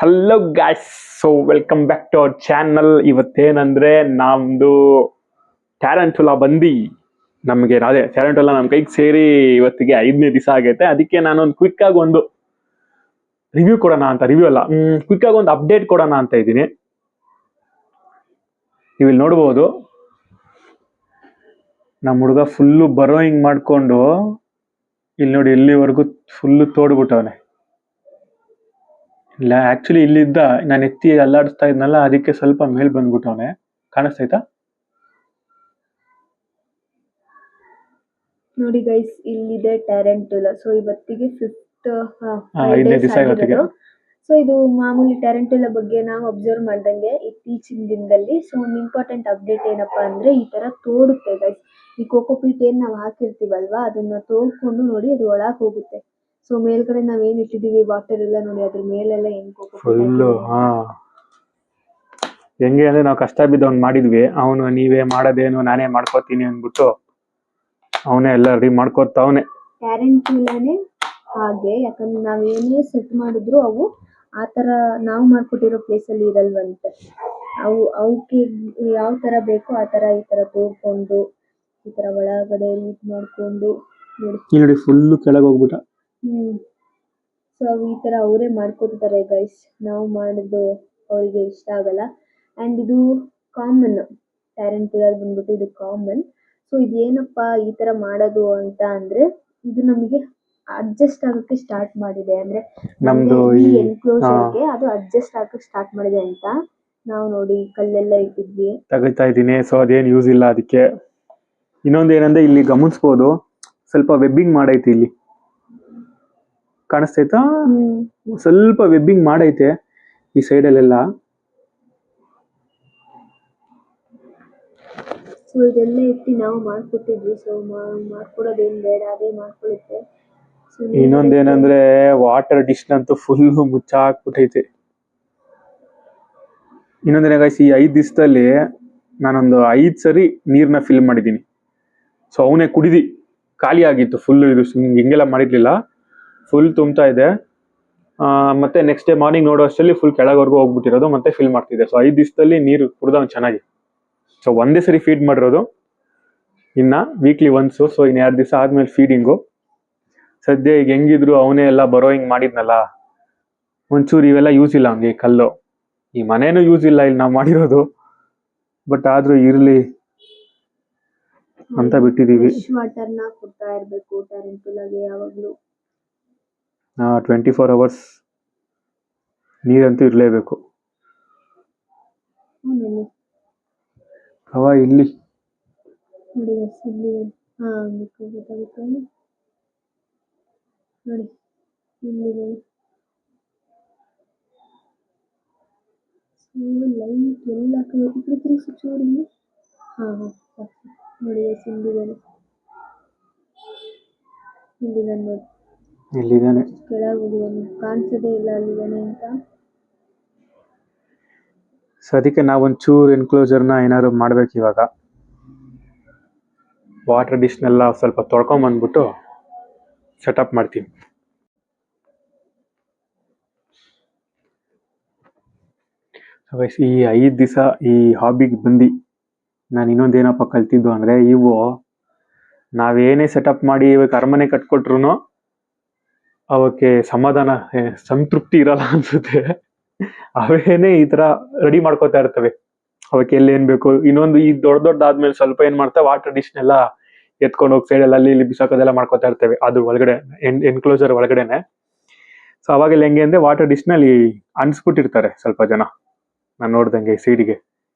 Hello guys, so welcome back to our channel. ಇವತ್ತೇನಂದ್ರೆ ನಮ್ದು tarantula ಬಂದು ನಮಗೆ ಅದೇ ಟ್ಯಾರಂಟುಲಾ ನಮ್ಮ ಕೈಗೆ ಸೇರಿ ಇವತ್ತಿಗೆ 5ನೇ ದಿವಸ ಆಗೈತೆ. ಅದಕ್ಕೆ ನಾನೊಂದು ಕ್ವಿಕ್ ಆಗಿ ಒಂದು ರಿವ್ಯೂ ಕೊಡೋಣ ಅಂತ, ರಿವ್ಯೂ ಅಲ್ಲ, ಕ್ವಿಕ್ ಆಗಿ ಒಂದು ಅಪ್ಡೇಟ್ ಕೊಡೋಣ ಅಂತ ಇದ್ದೀನಿ. ನೀವು ಇಲ್ಲಿ ನೋಡ್ಬೋದು, ನಮ್ಮ ಹುಡುಗ ಫುಲ್ಲು ಬರೋಯಿಂಗ್ ಮಾಡ್ಕೊಂಡು ಇಲ್ಲಿ ನೋಡಿ ಇಲ್ಲಿವರೆಗೂ ಫುಲ್ಲು ತೋಡ್ಬಿಟ್ಟವನೆ. ಇಲ್ಲ ಆಕ್ಚುಲಿ ಇಲ್ಲಿದ್ದ ನಾನು ಎತ್ತಿ ಅಲ್ಲಾಡಿಸ್ತಾ ಇದ್ನಲ್ಲ, ಅದಕ್ಕೆ ಸ್ವಲ್ಪ ಮೇಲ್ ಬಂದ್ಬಿಟ್ಟವನೆ. ಕಾಣಿಸ್ತೈತಾ ನೋಡಿ ಗೈಸ್, ಇಲ್ಲಿದೆ ಟ್ಯಾರಂಟುಲಾ. ಸೊ ಇವತ್ತಿಗೆ 5ನೇ ದಿವಸ ಇವತ್ತಿಗೆ. ಸೊ ಇದು ಮಾಮೂಲಿ ಟ್ಯಾರಂಟುಲಾ ಬಗ್ಗೆ ನಾವು ಅಬ್ಸರ್ವ್ ಮಾಡ್ದಂಗೆ ಇತ್ತೀಚಿನ ದಿನದಲ್ಲಿ ಸೊ ಒಂದು ಇಂಪಾರ್ಟೆಂಟ್ ಅಪ್ಡೇಟ್ ಏನಪ್ಪಾ ಅಂದ್ರೆ ಈ ತರ ತೋಡುತ್ತೆ ಗೈಸ್. ಈ ಕೋಕೋಪೀಟ್ ಏನ್ ನಾವು ಹಾಕಿರ್ತೀವಲ್ವಾ, ಅದನ್ನ ತೋಡ್ಕೊಂಡು ನೋಡಿ ಅದು ಒಳಗೆ ಹೋಗುತ್ತೆ. ಸೊ ಮೇಲ್ಗಡೆ ನಾವೇನ್ ಇಟ್ಟಿದೀವಿ ವಾಟರ್ ಎಲ್ಲ ನೋಡಿ, ಅದ್ರ ಮೇಲೆಲ್ಲ ಹೆಂಗ್ ಫುಲ್ಲು ಹೆಂಗೆ ಅಂದ್ರೆ ನಾವು ಕಷ್ಟ ಬಿದ್ದವ್ನು ಮಾಡಿದ್ವಿ. ಅವನು ನೀವೇ ಮಾಡೋದೇನು ನಾನೇ ಮಾಡ್ಕೋತೀನಿ ಅಂದ್ಬಿಟ್ಟು ಅವನೇ ಎಲ್ಲ ರೆಡಿ ಮಾಡ್ಕೊತಾವನೆ. ಟ್ಯಾರಂಟುಲಾನೇ ಹಾಗೆ, ಯಾಕಂದ್ರೆ ನಾವೇನೇ ಸೆಟ್ ಮಾಡಿದ್ರು ಅವು ಆತರ ನಾವು ಮಾಡ್ಕೊಟ್ಟಿರೋ ಪ್ಲೇಸ್ ಅಲ್ಲಿ ಇರಲ್ವಂತೆ. ಅವಕ್ಕೆ ಯಾವ ತರ ಬೇಕೋ ಆ ತರ ಈ ತರ ತೋಡ್ಕೊಂಡು ಈ ತರ ಒಳಗಡೆ ಲೂಟ್ ಮಾಡ್ಕೊಂಡು ನೋಡಿ ಫುಲ್ಲು ಕೆಳಗೆ ಹೋಗ್ಬಿಟ್ಟ. ಸೊ ಅವು ಈ ತರ ಅವರೇ ಮಾಡ್ಕೊತಾರೆ ಗೈಸ್. ನಾವು ಮಾಡಿದ್ದು ಅವರಿಗೆ ಇಷ್ಟ ಆಗಲ್ಲ. ಅಂಡ್ ಇದು ಕಾಮನ್, ಟ್ಯಾರಂಟುಲಾ ಬಂದ್ಬಿಟ್ಟು ಇದು ಕಾಮನ್. ಸೊ ಇದೇನಪ್ಪಾ ಈ ತರ ಮಾಡೋದು ಅಂತ ಅಂದ್ರೆ, ಇದು ನಮಗೆ ಅಡ್ಜಸ್ಟ್ ಆಗಕ್ಕೆ ಸ್ಟಾರ್ಟ್ ಮಾಡಿದೆ. ಅಂದ್ರೆ ನಮ್ದು ಈ ಎನ್ಕ್ಲೋಸರ್ಗೆ ಅದು ಅಡ್ಜಸ್ಟ್ ಆಗಕ್ಕೆ ಸ್ಟಾರ್ಟ್ ಮಾಡಿದೆ ಅಂತ ನಾವು ನೋಡಿ ಕಲ್ಲೆಲ್ಲ ಇಟ್ಟಿದ್ವಿ, ತೆಗಿತಾ ಇದ್ದೀನಿ. ಸೊ ಅದೇನು ಯೂಸ್ ಇಲ್ಲ ಅದಕ್ಕೆ. ಇನ್ನೊಂದು ಏನಂದ್ರೆ ಇಲ್ಲಿ ಗಮನಿಸ್ಬೋದು, ಸ್ವಲ್ಪ ವೆಬ್ಬಿಂಗ್ ಮಾಡೈತಿ. ಇಲ್ಲಿ ಕಾಣಿಸ್ತೈತಾ? ಸ್ವಲ್ಪ ವೆಬ್ಬಿಂಗ್ ಮಾಡೈತೆ ಈ ಸೈಡಲ್ಲೆಲ್ಲ. ಸೊ ಇದೆಲ್ಲ ಇಟ್ಟು ನಾವು ಮಾಡ್ಕೊಟ್ಟಿದ್ವಿ. ಸೊ ಮಾಡ್ಕೊಡೋದೇನ್ ಬೇಡ, ಅದೇ ಮಾಡ್ಕೊಳುತ್ತೆ. ಇನ್ನೊಂದೇನಂದ್ರೆ ವಾಟರ್ ಡಿಶ್ ಅಂತೂ ಫುಲ್ ಮುಚ್ಚಾಕ್ಬಿಟ್ಟೈತೆ. ಇನ್ನೊಂದೇನ ಗೈಸ್, ಈ 5 ದಿವಸದಲ್ಲಿ ನಾನೊಂದು 5 ಸರಿ ನೀರ್ನ ಫಿಲ್ ಮಾಡಿದ್ದೀನಿ. ಸೊ ಅವನೇ ಕುಡಿದು ಖಾಲಿ ಆಗಿತ್ತು ಫುಲ್. ಇದು ಹಿಂಗೆಲ್ಲ ಮಾಡಿರ್ಲಿಲ್ಲ, ಫುಲ್ ತುಂಬ್ತಾ ಇದೆ. ಮತ್ತೆ ನೆಕ್ಸ್ಟ್ ಡೇ ಮಾರ್ನಿಂಗ್ ನೋಡೋ ಅಷ್ಟರಲ್ಲಿ ಫುಲ್ ಕೆಳಗವರೆಗೂ ಹೋಗ್ಬಿಟ್ಟಿರೋದು, ಮತ್ತೆ ಫಿಲ್ ಮಾಡ್ತಿದ್ದೆ. ಸೊ 5 ದಿವಸದಲ್ಲಿ ನೀರು ಕುಡ್ದವ್ ಚೆನ್ನಾಗಿ. ಸೊ ಒಂದೇ ಸರಿ ಫೀಡ್ ಮಾಡಿರೋದು, ಇನ್ನ ವೀಕ್ಲಿ ಒನ್ಸು. ಸೊ ಇನ್ನು 2 ದಿವಸ ಆದ್ಮೇಲೆ ಫೀಡಿಂಗು. ಸದ್ಯ ಈಗ ಹೆಂಗಿದ್ರು ಅವನೇ ಎಲ್ಲ ಬರೋ ಹಿಂಗ್ ಮಾಡಿದ್ನಲ್ಲ, ಒಂಚೂರು ಇವೆಲ್ಲ ಯೂಸ್ ಇಲ್ಲ ಹಂಗೆ. ಕಲ್ಲು ಈ ಮನೇನು ಯೂಸ್ ಇಲ್ಲ ಇಲ್ಲಿ ನಾವು ಮಾಡಿರೋದು, ಬಟ್ ಆದ್ರೂ ಇರ್ಲಿ ಅಂತ ಬಿಟ್ಟಿದೀವಿ. ವಾಟರ್ನ ಕೊಡ್ತಾ ಇರ್ಬೇಕು ಟ್ಯಾರಂಟುಲಾಗೆ ಯಾವಾಗ್ಲೂ. 24 hours ನೀರಂತೂ ಇರ್ಲೇಬೇಕು. ಅವ ಇಲ್ಲಿ ನೋಡಿ ಗೊತ್ತಾಗುತ್ತೆ ನೋಡಿ, ಇಲ್ಲಿದೆ ಲೈಟ್ ಎಲ್ಲ ಚೂರಿ. ನೋಡಿ ಸಿಂಧಿದ್ದಾನೆ, ಇಲ್ಲಿದ್ದಾನೆ ನೋಡಿ, ಎಲ್ಲಿದ್ದಾನೆ ಕೆಳಗೆ ಹೋಗಿದ್ದಾನೆ, ಕಾಣಿಸೋದೇ ಇಲ್ಲ ಅಲ್ಲಿದ್ದಾನೆ ಅಂತ. ಸೊ ಅದಕ್ಕೆ ನಾವೊಂಚೂರು ಎನ್ಕ್ಲೋಸರ್ನ ಏನಾದ್ರು ಮಾಡ್ಬೇಕು ಇವಾಗ. ವಾಟರ್ ಡಿಶ್ನೆಲ್ಲ ಸ್ವಲ್ಪ ತೊಳ್ಕೊಂಬಂದ್ಬಿಟ್ಟು ಸೆಟಪ್ ಮಾಡ್ತೀನಿ. ಈ 5 ದಿವಸ ಈ ಹಾಬಿಗೆ ಬಂದು ನಾನು ಇನ್ನೊಂದೇನಪ್ಪ ಕಲ್ತಿದ್ದು ಅಂದರೆ, ಇವು ನಾವೇನೇ ಸೆಟಪ್ ಮಾಡಿ ಇವಾಗ ಅರಮನೆ ಕಟ್ಕೊಟ್ರು ಅವಕ್ಕೆ ಸಮಾಧಾನ ಸಂತೃಪ್ತಿ ಇರಲ್ಲ ಅನ್ಸುತ್ತೆ. ಅವೇನೇ ಈ ತರ ರೆಡಿ ಮಾಡ್ಕೋತಾ ಇರ್ತವೆ. ಅವಕ್ಕೆ ಎಲ್ಲೇನ್ ಬೇಕು. ಇನ್ನೊಂದು ಈ ದೊಡ್ಡದಾದ್ಮೇಲೆ ಸ್ವಲ್ಪ ಏನ್ ಮಾಡ್ತಾವೆ, ವಾಟರ್ ಡಿಶ್ನೆಲ್ಲ ಎತ್ಕೊಂಡು ಹೋಗಿ ಸೈಡಲ್ಲಿ ಅಲ್ಲಿ ಇಲ್ಲಿ ಬಿಸಾಕೋದೆಲ್ಲ ಮಾಡ್ಕೋತಾ ಇರ್ತೇವೆ. ಅದು ಒಳಗಡೆ ಎನ್ಕ್ಲೋಸರ್ ಒಳಗಡೆನೆ. ಸೊ ಅವಾಗೆಲ್ಲ ಹೆಂಗೆ ಅಂದ್ರೆ ವಾಟರ್ ಡಿಶ್ನಲ್ಲಿ ಅನ್ಸ್ಬಿಟ್ಟಿರ್ತಾರೆ ಸ್ವಲ್ಪ ಜನ, ನಾನು ನೋಡ್ದಂಗೆ ಸೈಡಿಗೆ.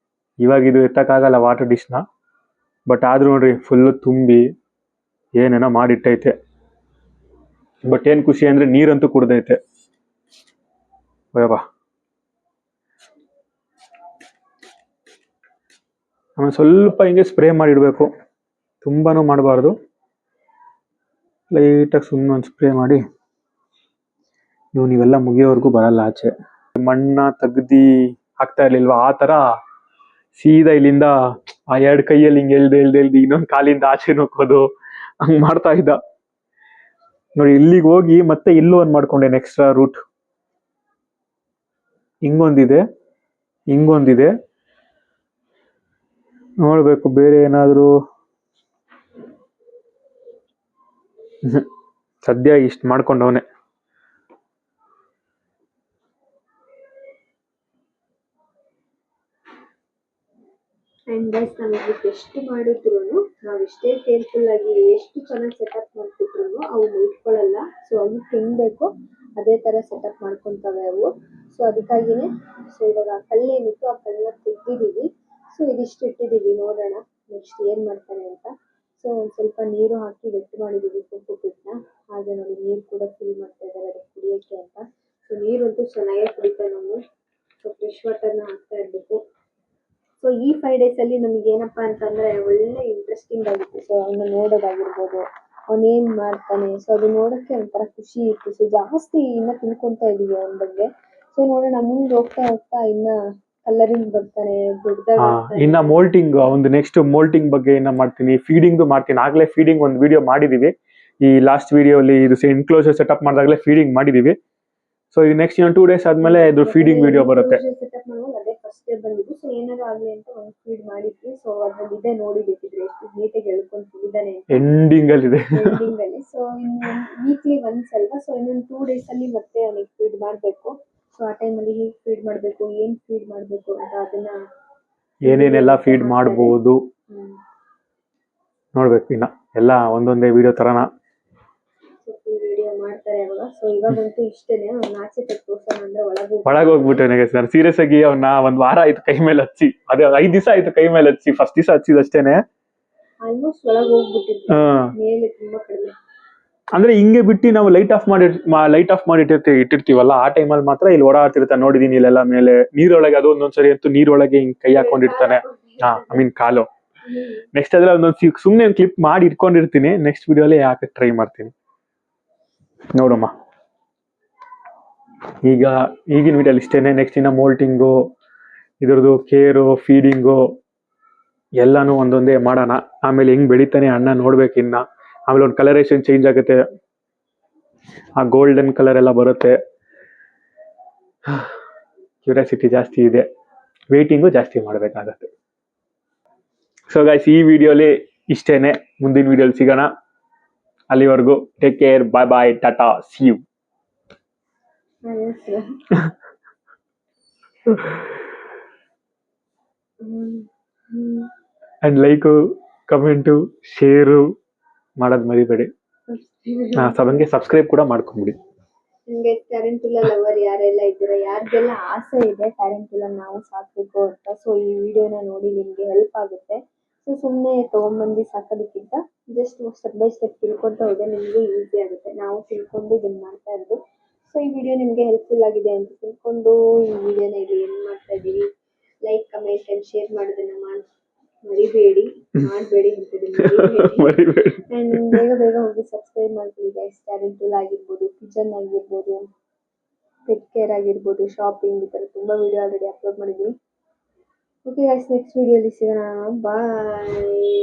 ಇವಾಗ ಇದು ಎತ್ತಕ್ಕಾಗಲ್ಲ ವಾಟರ್ ಡಿಶ್ನ, ಬಟ್ ಆದ್ರೂ ನೋಡ್ರಿ ಫುಲ್ಲು ತುಂಬಿ ಏನೇನೋ ಮಾಡಿಟ್ಟೈತೆ. ಬಟ್ ಏನ್ ಖುಷಿ ಅಂದ್ರೆ ನೀರಂತೂ ಕುಡ್ದೈತೆ. ಬಾ ಆಮೇಲೆ ಸ್ವಲ್ಪ ಹಿಂಗೆ ಸ್ಪ್ರೇ ಮಾಡಿಡ್ಬೇಕು, ತುಂಬಾನು ಮಾಡಬಾರ್ದು. ಲೈಟಾಗಿ ಸುಮ್ಮನೆ ಒಂದು ಸ್ಪ್ರೇ ಮಾಡಿ ನೀವೆಲ್ಲ ಮುಗಿಯೋವರೆಗೂ ಬರಲ್ಲ ಆಚೆ. ಮಣ್ಣ ತೆಗ್ದು ಹಾಕ್ತಾ ಇರ್ಲಿಲ್ವಾ, ಆ ತರ ಸೀದಾ ಇಲ್ಲಿಂದ ಆ 2 ಕೈಯಲ್ಲಿ ಹಿಂಗೆ ಎಳ್ದು ಇನ್ನೊಂದು ಕಾಲಿಂದ ಆಚೆ ನೋಕೋದು ಹಂಗ್ ಮಾಡ್ತಾ ಇದ್ದ ನೋಡಿ. ಇಲ್ಲಿಗೆ ಹೋಗಿ ಮತ್ತೆ ಇಲ್ಲೂ ಒಂದು ಮಾಡ್ಕೊಂಡೇನೆ ಎಕ್ಸ್ಟ್ರಾ ರೂಟ್. ಹಿಂಗೊಂದಿದೆ, ಹಿಂಗೊಂದಿದೆ. ನೋಡ್ಬೇಕು ಬೇರೆ ಏನಾದ್ರು. ಸದ್ಯ ಇಷ್ಟು ಮಾಡ್ಕೊಂಡವನೆ. ಆ್ಯಂಡ್ ಗೈಸ್ ನಾವು ಎಷ್ಟು ಮಾಡಿದ್ರು ನಾವು ಎಷ್ಟೇ ಕೇರ್ಫುಲ್ ಆಗಿ ಎಷ್ಟು ಚೆನ್ನಾಗಿ ಸೆಟಪ್ ಮಾಡ್ತಿದ್ರು ಅವು ಇಟ್ಕೊಳ್ಳಲ್ಲ. ಸೊ ಅವಕ್ಕೆ ಹೆಂಗ್ ಬೇಕೋ ಅದೇ ಥರ ಸೆಟಪ್ ಮಾಡ್ಕೊತವೆ ಅವು. ಸೊ ಅದಕ್ಕಾಗಿಯೇ ಸೊ ಇವಾಗ ಆ ಕಲ್ಲೇನಿತ್ತು ಆ ಕಲ್ಲನ್ನ ತೆಗ್ದಿದ್ದೀವಿ. ಸೊ ಇದಿಷ್ಟು ಇಟ್ಟಿದ್ದೀವಿ, ನೋಡೋಣ ನೆಕ್ಸ್ಟ್ ಏನು ಮಾಡ್ತಾನೆ ಅಂತ. ಸೊ ಒಂದು ಸ್ವಲ್ಪ ನೀರು ಹಾಕಿ ವೆಟ್ ಮಾಡಿದ್ದೀವಿ ಕಪ್ಪು ಪಿಟ್ಟನ್ನ. ಹಾಗೆ ನೋಡಿ ನೀರು ಕೂಡ ಫಿಲ್ ಮಾಡ್ತಾ ಇದ್ದಾರೆ ಅದಕ್ಕೆ ಕುಡಿಯೋಕ್ಕೆ ಅಂತ. ಸೊ ನೀರಂತೂ ಚೆನ್ನಾಗೇ ಕುಡಿತಾನೆ ನಾವು. ಸೊ ಫ್ರೆಶ್ ವಾಟರ್ನ ಹಾಕ್ತಾ ಇರಬೇಕು. ಸೊ ಈ 5 days ಅಲ್ಲಿ ನಮ್ಗೆ ಏನಪ್ಪಾ ಅಂತಂದ್ರೆ ಒಳ್ಳೆ ಇಂಟ್ರೆಸ್ಟಿಂಗ್ ಆಗಿತ್ತು. ಸೊ ಅವನ್ನ ನೋಡೋದಾಗಿರ್ಬೋದು, ಅವನೇನ್ ಮಾಡ್ತಾನೆ, ಸೊ ಅದು ನೋಡಕ್ಕೆ ಒಂಥರ ಖುಷಿ ಇತ್ತು. ಸೊ ಜಾಸ್ತಿ ಇನ್ನ ತಿಳ್ಕೊಂತಾ ಇದೀವಿ ಅವನ ಬಗ್ಗೆ. ಸೊ ನೋಡೋಣ ಮುಂದೆ ಹೋಗ್ತಾ ಹೋಗ್ತಾ ಇನ್ನ ಕಲರಿಂಗ್ ಬರ್ತಾನೆ, ದೊಡ್ಡದಾಗಿ ಇನ್ನ ಮೋಲ್ಟಿಂಗ್, ಒಂದು ನೆಕ್ಸ್ಟ್ ಮೋಲ್ಟಿಂಗ್ ಬಗ್ಗೆ ಇನ್ನ ಮಾಡ್ತೀನಿ, ಫೀಡಿಂಗ್ ಮಾಡ್ತೀನಿ. ಆಗ್ಲೇ ಫೀಡಿಂಗ್ ಒಂದು ವಿಡಿಯೋ ಮಾಡಿದೀವಿ. ಈ ಲಾಸ್ಟ್ ವಿಡಿಯೋ ಅಲ್ಲಿ ಇದು ಎನ್ಕ್ಲೋಸರ್ ಸೆಟಪ್ ಮಾಡಿದಾಗಲೇ ಫೀಡಿಂಗ್ ಮಾಡಿದೀವಿ. ಸೊ ಈ ನೆಕ್ಸ್ಟ್ ಇನ್ನೊಂದು 2 days ಆದ್ಮೇಲೆ ಇದು ಫೀಡಿಂಗ್ ವಿಡಿಯೋ ಬರುತ್ತೆ. ಸೆಟಪ್ ಮಾಡುವಾಗ ಅದೇ ಫಸ್ಟ್ ಡೇ ಬಂದಿದ್ದು. ಸೊ ಏನಾದ್ರು ಆಗ್ಲಿ ಅಂತ ಒಂದು ಫೀಡ್ ಮಾಡಿದ್ವಿ. ಸೊ ಅದ್ರಲ್ಲಿ ಇದೆ ನೋಡಿ ಬೇಕಿದ್ರೆ ಎಷ್ಟು ನೀಟಾಗಿ ಎಳ್ಕೊಂತಿದ್ದಾನೆ ಎಂಡಿಂಗ್ ಅಲ್ಲಿ ಇದೆ. ಎಂಡಿಂಗ್ ಅಲ್ಲಿ. ಸೊ ಇನ್ನು ವೀಕ್ಲಿ ಒನ್ಸ್ ಅಲ್ವಾ. ಸೊ ಇನ್ನೊಂದು 2 days ಅಲ್ಲಿ ಮತ್ತೆ ಅವನಿಗೆ ಫೀಡ್ ಮಾಡಬೇಕು. ಸೊ ಆ ಟೈಮಲ್ಲಿ ಹೇಗೆ ಫೀಡ್ ಮಾಡಬೇಕು, ಏನ್ ಫೀಡ್ ಮಾಡಬೇಕು ಅಂತ ಅದನ್ನ ಏನೇನೆಲ್ಲ ಫೀಡ್ ಮಾಡಬಹುದು ನೋಡ್ಬೇಕು. ಇನ್ನ ಎಲ್ಲ ಒಂದೊಂದೇ ವಿಡಿಯೋ ತರನ ವಿಡಿಯೋ ಮಾಡ್ತಾರೆ ಅವಾಗ. ಸೊ ಇವಾಗಂತೂ ಇಷ್ಟೇನೆ. ಅವ್ನ ಆಚೆ ತೋರ್ಸೋಣ ಅಂದ್ರೆ ಒಳಗೆ ಹೋಗ್ಬಿಟ್ಟೆ ಸರ್. ಸೀರಿಯಸ್ ಆಗಿ ಅವನ್ನ ಒಂದ್ ವಾರ ಆಯ್ತು ಕೈ ಮೇಲೆ ಹಚ್ಚಿ, ಅದೇ 5 ದಿವಸ ಆಯ್ತು ಕೈ ಮೇಲೆ ಹಚ್ಚಿ. ಫಸ್ಟ್ ದಿವಸ ಹಚ್ಚಿದಷ್ಟೇನೆ ಆಲ್ಮೋಸ್ಟ್ ಒಳಗೆ ಹೋಗ್ಬಿಟ್ಟಿದ್ದೆ. ಮೇಲೆ ತುಂಬಾ ಕಡಿಮೆ. ಅಂದ್ರೆ ಹಿಂಗೆ ಬಿಟ್ಟು ನಾವು ಲೈಟ್ ಆಫ್ ಮಾಡಿ ಇಟ್ಟಿರ್ತೀವಲ್ಲ, ಆ ಟೈಮಲ್ಲಿ ಮಾತ್ರ ಇಲ್ಲಿ ಓಡಾಡ್ತಿರ್ತಾನೆ. ನೋಡಿದೀನಿ ಇಲ್ಲೆಲ್ಲ ಮೇಲೆ ನೀರೊಳಗೆ. ಅದು ಒಂದೊಂದ್ಸರಿ ಅಂತೂ ನೀರೊಳಗೆ ಹಿಂಗ್ ಕೈ ಹಾಕೊಂಡಿರ್ತಾನೆ. ಕಾಲು. ನೆಕ್ಸ್ಟ್ ಅದ್ರ ಒಂದೊಂದು ಸುಮ್ನೆ ಕ್ಲಿಪ್ ಮಾಡಿ ಇಟ್ಕೊಂಡಿರ್ತೀನಿ. ನೆಕ್ಸ್ಟ್ ವಿಡಿಯೋಲಿ ಯಾಕೆ ಟ್ರೈ ಮಾಡ್ತೀನಿ ನೋಡಮ್ಮ. ಈಗಿನ ವಿಡಿಯೋಲಿ ಇಷ್ಟೇನೆ. ನೆಕ್ಸ್ಟ್ ಇನ್ನ ಮೋಲ್ಟಿಂಗು, ಇದ್ರದ್ದು ಕೇರು, ಫೀಡಿಂಗು ಎಲ್ಲಾನು ಒಂದೊಂದೇ ಮಾಡೋಣ. ಆಮೇಲೆ ಹೆಂಗ್ ಬೆಳಿತಾನೆ ಅಣ್ಣ ನೋಡ್ಬೇಕು ಇನ್ನ. ಆಮೇಲೆ ಒಂದು ಕಲರೇಷನ್ ಚೇಂಜ್ ಆಗುತ್ತೆ, ಆ ಗೋಲ್ಡನ್ ಕಲರ್ ಎಲ್ಲ ಬರುತ್ತೆ. ಕ್ಯೂರಿಯಾಸಿಟಿ ಜಾಸ್ತಿ ಇದೆ, ವೇಟಿಂಗು ಜಾಸ್ತಿ ಮಾಡಬೇಕಾಗತ್ತೆ. ಸೊ ಗೈಸ್ ಈ ವಿಡಿಯೋಲಿ ಇಷ್ಟೇನೆ. ಮುಂದಿನ ವಿಡಿಯೋಲಿ ಸಿಗೋಣ. ಅಲ್ಲಿವರೆಗೂ take care, bye bye, tata, see you. And like, comment, share ಮಾಡೋದ್ ಮರಿಬೇಡಿ. ಸಭನ್ಗೆ ಸಬ್ಸ್ಕ್ರೈಬ್ ಕೂಡ ಮಾಡ್ಕೊಂಬಿಡಿ. ನಿಮ್ಗೆ ಟ್ಯಾರೆಂಟುಲಾ ಲವರ್ ಯಾರೆಲ್ಲ ಇದ್ದೀರಾ, ಯಾರಿಗೆಲ್ಲ ಆಸೆ ಇದೆ ಟ್ಯಾರೆಂಟುಲಾ ನಾವು ಸಾಕ್ಬೇಕು ಅಂತ, ಸೊ ಈ ವಿಡಿಯೋನ ನೋಡಿ ನಿಮ್ಗೆ ಹೆಲ್ಪ್ ಆಗುತ್ತೆ. ಸೊ ಸುಮ್ಮನೆ ತೊಗೊಂಬಂದು ಸಾಕೋದಕ್ಕಿಂತ ಜಸ್ಟ್ ಸ್ಟೆಪ್ ಬೈ ಸ್ಟೆಪ್ ತಿಳ್ಕೊತಾ ಹೋದ್ರೆ ನಿಮ್ಗೆ ಈಸಿ ಆಗುತ್ತೆ. ನಾವು ತಿಳ್ಕೊಂಡು ಇದನ್ನ ಮಾಡ್ತಾ ಇರೋದು. ಸೊ ಈ ವಿಡಿಯೋ ನಿಮ್ಗೆ ಹೆಲ್ಪ್ಫುಲ್ ಆಗಿದೆ ಅಂತ ತಿಳ್ಕೊಂಡು ಈ ವಿಡಿಯೋನ ಇಲ್ಲಿ ಏನು ಮಾಡ್ತಾ ಇದ್ದೀವಿ. ಲೈಕ್, ಕಮೆಂಟ್ ಅಂಡ್ ಶೇರ್ ಮಾಡೋದನ್ನ ಮರಿಬೇಡಿ ಅಂಡ್ ಬೇಗ ಹೋಗಿ ಸಬ್ಸ್ಕ್ರೈಬ್ ಮಾಡ್ತೀವಿ ಗೈಸ್. ಟ್ಯಾರೆಂಟುಲಾ ಆಗಿರ್ಬೋದು, ಕಿಚನ್ ಆಗಿರ್ಬೋದು, ಪೆಟ್ ಕೇರ್ ಆಗಿರ್ಬೋದು, ಶಾಪಿಂಗ್, ಈ ಥರ ತುಂಬ ವಿಡಿಯೋ ಆಲ್ರೆಡಿ ಅಪ್ಲೋಡ್ ಮಾಡಿದ್ದೀನಿ. ಓಕೆ ಗೈಸ್, ನೆಕ್ಸ್ಟ್ ವಿಡಿಯೋಲಿ ಸಿಗೋಣ. ಬಾಯ್.